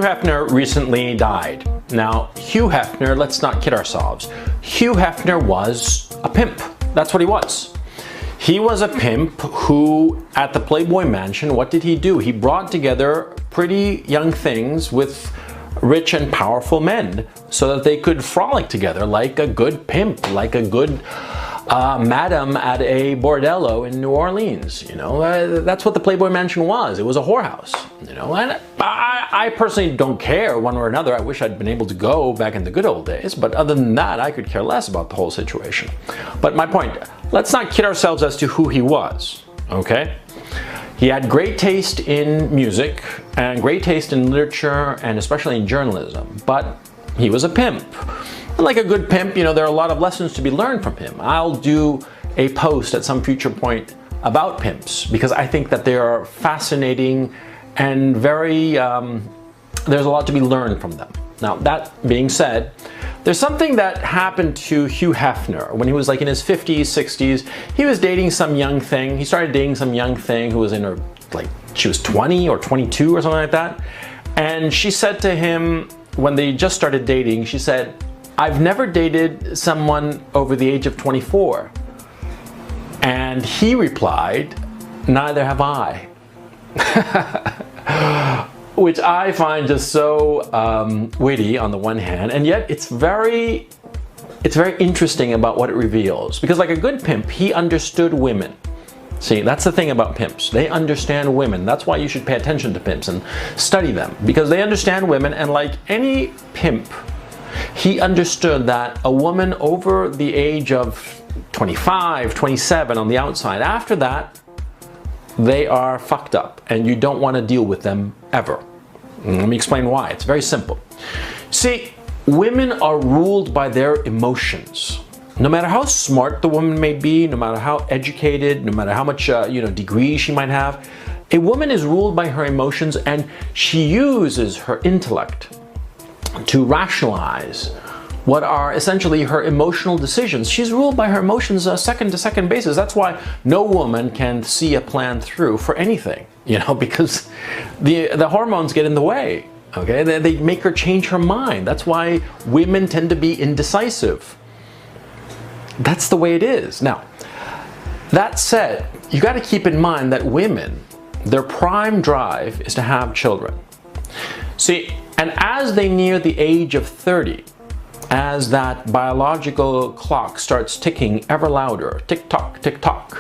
Hefner recently died. Now, Hugh Hefner, let's not kid ourselves. Hugh Hefner was a pimp. That's what he was. He was a pimp who, at the Playboy Mansion, what did he do? He brought together pretty young things with rich and powerful men so that they could frolic together like a good pimp, like a good madam at a bordello in New Orleans. You know, that's what the Playboy Mansion was. It was a whorehouse. You know, and I personally don't care one way or another. I wish I'd been able to go back in the good old days, but other than that, I could care less about the whole situation. But my point, let's not kid ourselves as to who he was, okay? He had great taste in music and great taste in literature and especially in journalism, but he was a pimp. And like a good pimp, you know, there are a lot of lessons to be learned from him. I'll do a post at some future point about pimps because I think that they are fascinating and very, there's a lot to be learned from them. Now, that being said, there's something that happened to Hugh Hefner when he was like in his 50s, 60s. He was dating some young thing. He started dating some young thing who was in her, like, she was 20 or 22 or something like that. And she said to him, when they just started dating, she said, "I've never dated someone over the age of 24. And he replied, "Neither have I." Which I find just so witty on the one hand, and yet it's very interesting about what it reveals. Because like a good pimp, he understood women. See, that's the thing about pimps. They understand women. That's why you should pay attention to pimps and study them. Because they understand women, and like any pimp, he understood that a woman over the age of 25, 27 on the outside, after that, they are fucked up and you don't want to deal with them ever. Let me explain why. It's very simple. See, women are ruled by their emotions. No matter how smart the woman may be, no matter how educated, no matter how much degree she might have, a woman is ruled by her emotions, and she uses her intellect to rationalize what are essentially her emotional decisions. She's ruled by her emotions on a second-to-second basis. That's why no woman can see a plan through for anything, you know, because the hormones get in the way, okay? They make her change her mind. That's why women tend to be indecisive. That's the way it is. Now, that said, you got to keep in mind that women, their prime drive is to have children. See, and as they near the age of 30, as that biological clock starts ticking ever louder, tick-tock, tick-tock,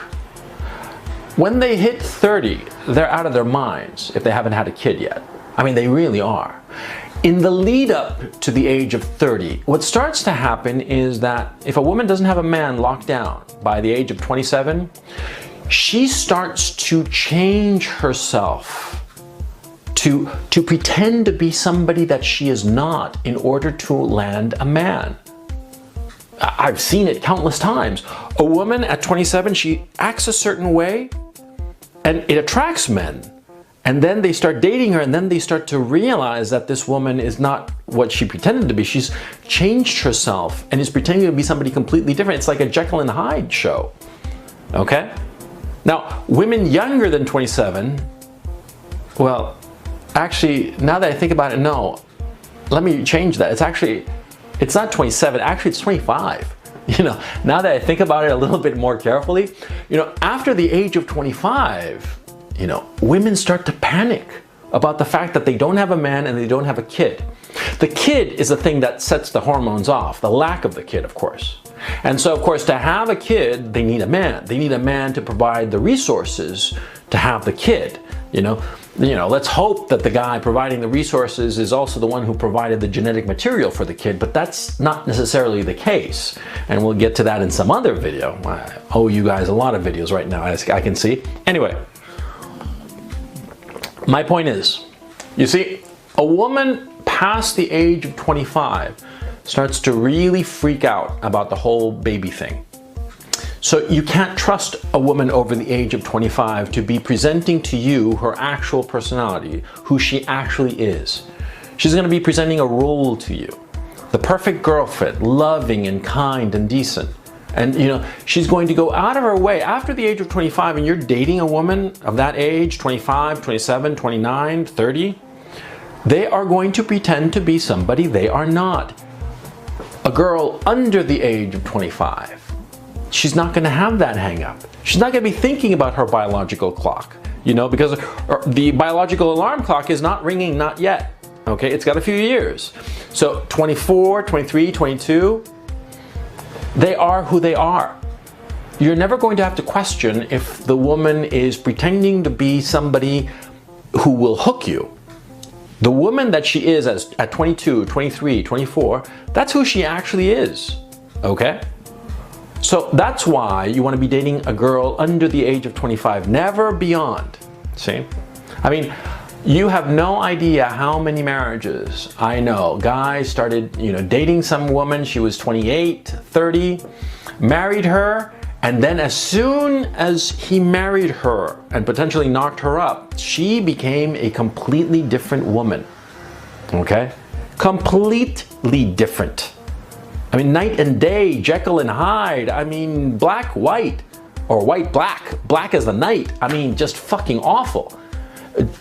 when they hit 30, they're out of their minds if they haven't had a kid yet. I mean, they really are. In the lead up to the age of 30, what starts to happen is that if a woman doesn't have a man locked down by the age of 27, she starts to change herself to pretend to be somebody that she is not in order to land a man. I've seen it countless times. A woman at 27, she acts a certain way and it attracts men. And then they start dating her, and then they start to realize that this woman is not what she pretended to be. She's changed herself and is pretending to be somebody completely different. It's like a Jekyll and Hyde show, okay? Now, women younger than 27, well, actually, now that I think about it, no, let me change that. It's not 27, actually it's 25. You know, now that I think about it a little bit more carefully, you know, after the age of 25, you know, women start to panic about the fact that they don't have a man and they don't have a kid. The kid is the thing that sets the hormones off, the lack of the kid, of course. And so, of course, to have a kid, they need a man. They need a man to provide the resources to have the kid, you know. Let's hope that the guy providing the resources is also the one who provided the genetic material for the kid, but that's not necessarily the case. And we'll get to that in some other video. I owe you guys a lot of videos right now, as I can see. Anyway, my point is, you see, a woman past the age of 25 starts to really freak out about the whole baby thing. So you can't trust a woman over the age of 25 to be presenting to you her actual personality, who she actually is. She's going to be presenting a role to you. The perfect girlfriend, loving and kind and decent. And you know, she's going to go out of her way after the age of 25, and you're dating a woman of that age, 25, 27, 29, 30. They are going to pretend to be somebody they are not. A girl under the age of 25, she's not going to have that hang up. She's not going to be thinking about her biological clock, you know, because the biological alarm clock is not ringing, not yet. Okay, it's got a few years. So 24, 23, 22, they are who they are. You're never going to have to question if the woman is pretending to be somebody who will hook you. The woman that she is at 22, 23, 24, that's who she actually is, okay? So that's why you want to be dating a girl under the age of 25, never beyond, see? I mean, you have no idea how many marriages I know. Guys started, you know, dating some woman, she was 28, 30, married her, and then as soon as he married her and potentially knocked her up, she became a completely different woman, okay? Completely different. I mean, night and day, Jekyll and Hyde, I mean, black, white, or white, black, black as the night. I mean, just fucking awful.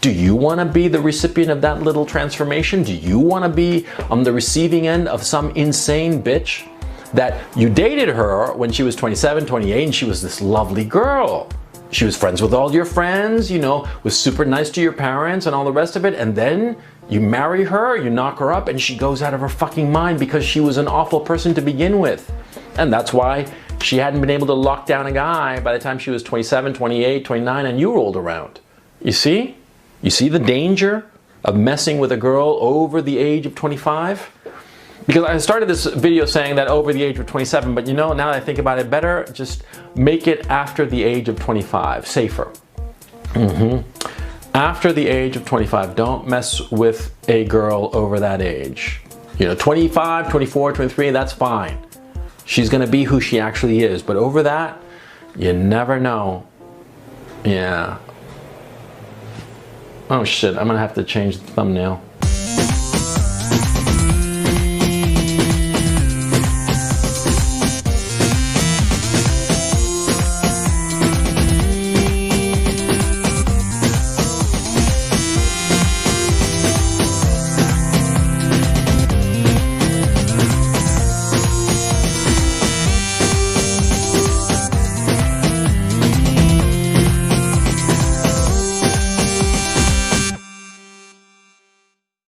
Do you want to be the recipient of that little transformation? Do you want to be on the receiving end of some insane bitch that you dated her when she was 27, 28, and she was this lovely girl? She was friends with all your friends, you know, was super nice to your parents and all the rest of it, and then you marry her, you knock her up, and she goes out of her fucking mind because she was an awful person to begin with. And that's why she hadn't been able to lock down a guy by the time she was 27, 28, 29, and you rolled around. You see? You see the danger of messing with a girl over the age of 25? Because I started this video saying that over the age of 27, but you know, now that I think about it better, just make it after the age of 25, safer. After the age of 25, don't mess with a girl over that age. You know, 25, 24, 23, that's fine. She's gonna be who she actually is, but over that, you never know. Yeah. Oh shit, I'm gonna have to change the thumbnail.